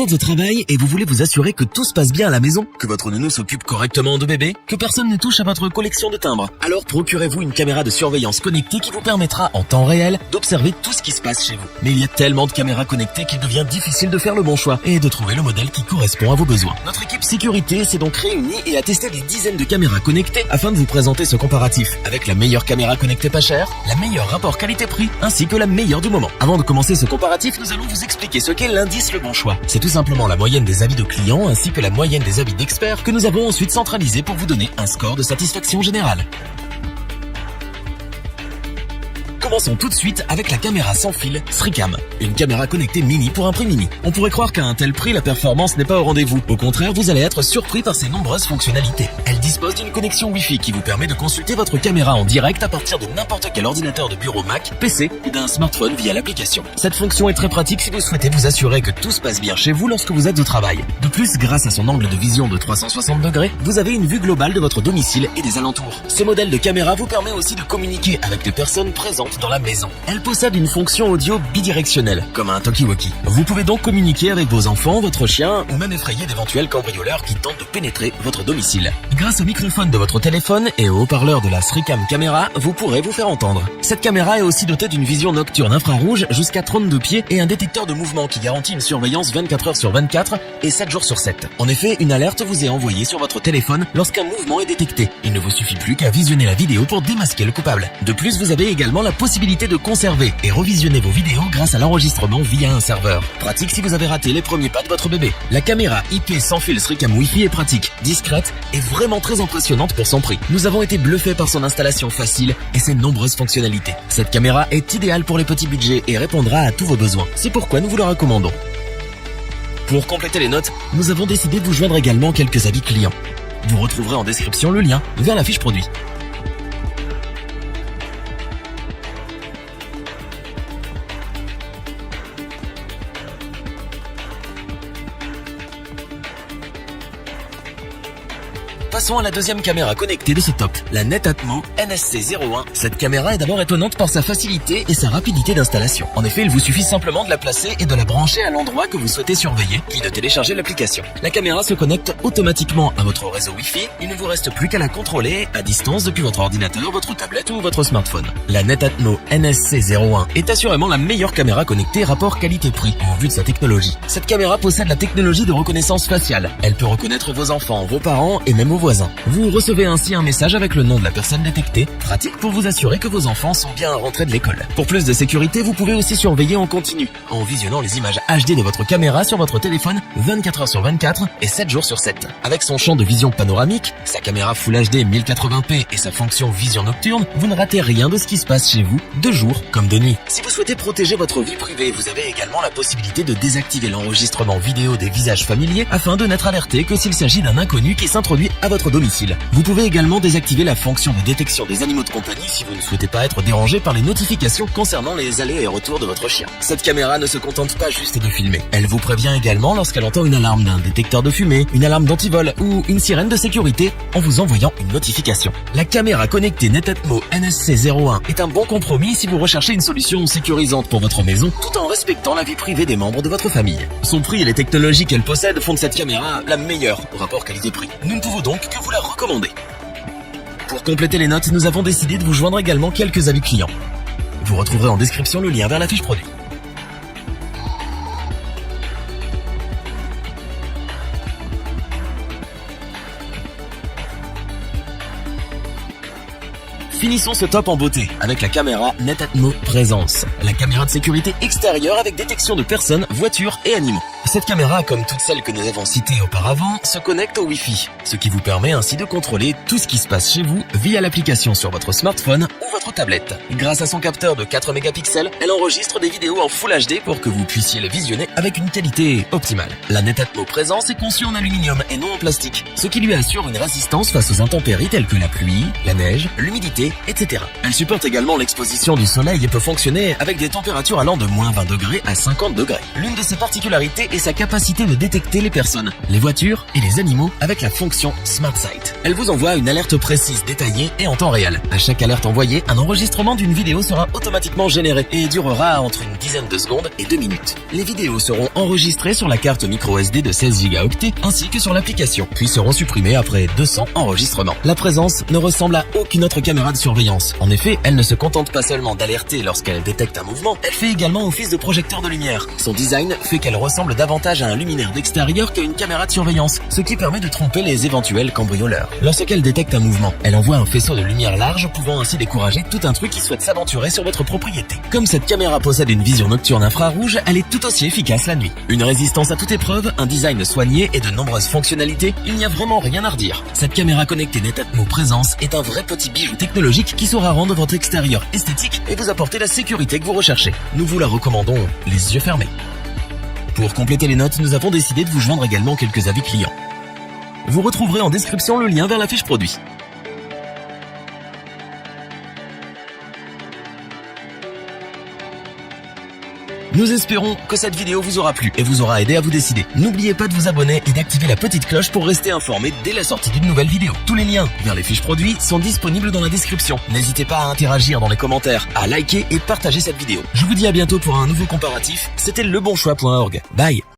Vous êtes au travail et vous voulez vous assurer que tout se passe bien à la maison, que votre nounou s'occupe correctement de bébé, que personne ne touche à votre collection de timbres. Alors procurez-vous une caméra de surveillance connectée qui vous permettra en temps réel d'observer tout ce qui se passe chez vous. Mais il y a tellement de caméras connectées qu'il devient difficile de faire le bon choix et de trouver le modèle qui correspond à vos besoins. Notre équipe sécurité s'est donc réunie et a testé des dizaines de caméras connectées afin de vous présenter ce comparatif avec la meilleure caméra connectée pas chère, la meilleure rapport qualité-prix ainsi que la meilleure du moment. Avant de commencer ce comparatif, nous allons vous expliquer ce qu'est l'indice le bon choix. C'est tout simplement la moyenne des avis de clients ainsi que la moyenne des avis d'experts que nous avons ensuite centralisé pour vous donner un score de satisfaction générale. Commençons tout de suite avec la caméra sans fil SriCam, une caméra connectée mini pour un prix mini. On pourrait croire qu'à un tel prix, la performance n'est pas au rendez-vous. Au contraire, vous allez être surpris par ses nombreuses fonctionnalités. Elle dispose d'une connexion Wi-Fi qui vous permet de consulter votre caméra en direct à partir de n'importe quel ordinateur de bureau Mac, PC ou d'un smartphone via l'application. Cette fonction est très pratique si vous souhaitez vous assurer que tout se passe bien chez vous lorsque vous êtes au travail. De plus, grâce à son angle de vision de 360 degrés, vous avez une vue globale de votre domicile et des alentours. Ce modèle de caméra vous permet aussi de communiquer avec des personnes présentes dans la maison. Elle possède une fonction audio bidirectionnelle, comme un talkie-walkie. Vous pouvez donc communiquer avec vos enfants, votre chien, ou même effrayer d'éventuels cambrioleurs qui tentent de pénétrer votre domicile. Grâce au microphone de votre téléphone et au haut-parleur de la SriCam caméra, vous pourrez vous faire entendre. Cette caméra est aussi dotée d'une vision nocturne infrarouge jusqu'à 32 pieds et un détecteur de mouvement qui garantit une surveillance 24 heures sur 24 et 7 jours sur 7. En effet, une alerte vous est envoyée sur votre téléphone lorsqu'un mouvement est détecté. Il ne vous suffit plus qu'à visionner la vidéo pour démasquer le coupable. De plus, vous avez également la possibilité de conserver et revisionner vos vidéos grâce à l'enregistrement via un serveur. Pratique si vous avez raté les premiers pas de votre bébé. La caméra IP sans fil SriCam Wi-Fi est pratique, discrète et vraiment très impressionnante pour son prix. Nous avons été bluffés par son installation facile et ses nombreuses fonctionnalités. Cette caméra est idéale pour les petits budgets et répondra à tous vos besoins. C'est pourquoi nous vous la recommandons. Pour compléter les notes, nous avons décidé de vous joindre également quelques avis clients. Vous retrouverez en description le lien vers la fiche produit. Passons à la deuxième caméra connectée de ce top, la Netatmo NSC01. Cette caméra est d'abord étonnante par sa facilité et sa rapidité d'installation. En effet, il vous suffit simplement de la placer et de la brancher à l'endroit que vous souhaitez surveiller, puis de télécharger l'application. La caméra se connecte automatiquement à votre réseau Wi-Fi. Il ne vous reste plus qu'à la contrôler à distance depuis votre ordinateur, votre tablette ou votre smartphone. La Netatmo NSC01 est assurément la meilleure caméra connectée rapport qualité-prix au vu de sa technologie. Cette caméra possède la technologie de reconnaissance faciale. Elle peut reconnaître vos enfants, vos parents et même vos voisins. Vous recevez ainsi un message avec le nom de la personne détectée, pratique pour vous assurer que vos enfants sont bien rentrés de l'école. Pour plus de sécurité, vous pouvez aussi surveiller en continu, en visionnant les images HD de votre caméra sur votre téléphone 24 heures sur 24 et 7 jours sur 7. Avec son champ de vision panoramique, sa caméra Full HD 1080p et sa fonction vision nocturne, vous ne ratez rien de ce qui se passe chez vous, de jour comme de nuit. Si vous souhaitez protéger votre vie privée, vous avez également la possibilité de désactiver l'enregistrement vidéo des visages familiers afin de n'être alerté que s'il s'agit d'un inconnu qui s'introduit à votre domicile. Vous pouvez également désactiver la fonction de détection des animaux de compagnie si vous ne souhaitez pas être dérangé par les notifications concernant les allers et retours de votre chien. Cette caméra ne se contente pas juste de filmer. Elle vous prévient également lorsqu'elle entend une alarme d'un détecteur de fumée, une alarme d'antivol ou une sirène de sécurité en vous envoyant une notification. La caméra connectée Netatmo NSC01 est un bon compromis si vous recherchez une solution sécurisante pour votre maison tout en respectant la vie privée des membres de votre famille. Son prix et les technologies qu'elle possède font de cette caméra la meilleure au rapport qualité-prix. Nous ne pouvons donc que vous la recommander. Pour compléter les notes, nous avons décidé de vous joindre également quelques avis clients. Vous retrouverez en description le lien vers la fiche produit. Finissons ce top en beauté avec la caméra Netatmo Présence, la caméra de sécurité extérieure avec détection de personnes, voitures et animaux. Cette caméra, comme toutes celles que nous avons citées auparavant, se connecte au Wi-Fi, ce qui vous permet ainsi de contrôler tout ce qui se passe chez vous via l'application sur votre smartphone ou votre tablette. Grâce à son capteur de 4 mégapixels, elle enregistre des vidéos en Full HD pour que vous puissiez les visionner avec une qualité optimale. La Netatmo Présence est conçue en aluminium et non en plastique, ce qui lui assure une résistance face aux intempéries telles que la pluie, la neige, l'humidité, etc. Elle supporte également l'exposition du soleil et peut fonctionner avec des températures allant de moins 20 degrés à 50 degrés. L'une de ses particularités est sa capacité de détecter les personnes, les voitures et les animaux avec la fonction Smart Sight. Elle vous envoie une alerte précise, détaillée et en temps réel. À chaque alerte envoyée, lancer, un enregistrement d'une vidéo sera automatiquement généré et durera entre une dizaine de secondes et 2 minutes. Les vidéos seront enregistrées sur la carte micro SD de 16 Go ainsi que sur l'application, puis seront supprimées après 200 enregistrements. La présence ne ressemble à aucune autre caméra de surveillance. En effet, elle ne se contente pas seulement d'alerter lorsqu'elle détecte un mouvement, elle fait également office de projecteur de lumière. Son design fait qu'elle ressemble davantage à un luminaire d'extérieur qu'à une caméra de surveillance, ce qui permet de tromper les éventuels cambrioleurs. Lorsqu'elle détecte un mouvement, elle envoie un faisceau de lumière large pouvant ainsi décourager tout intrus qui souhaite s'aventurer sur votre propriété. Comme cette caméra possède une vision nocturne infrarouge, elle est tout aussi efficace la nuit. Une résistance à toute épreuve, un design soigné et de nombreuses fonctionnalités, il n'y a vraiment rien à redire. Cette caméra connectée Netatmo Présence est un vrai petit bijou technologique qui saura rendre votre extérieur esthétique et vous apporter la sécurité que vous recherchez. Nous vous la recommandons les yeux fermés. Pour compléter les notes, nous avons décidé de vous joindre également quelques avis clients. Vous retrouverez en description le lien vers la fiche produit. Nous espérons que cette vidéo vous aura plu et vous aura aidé à vous décider. N'oubliez pas de vous abonner et d'activer la petite cloche pour rester informé dès la sortie d'une nouvelle vidéo. Tous les liens vers les fiches produits sont disponibles dans la description. N'hésitez pas à interagir dans les commentaires, à liker et partager cette vidéo. Je vous dis à bientôt pour un nouveau comparatif. C'était lebonchoix.org. Bye.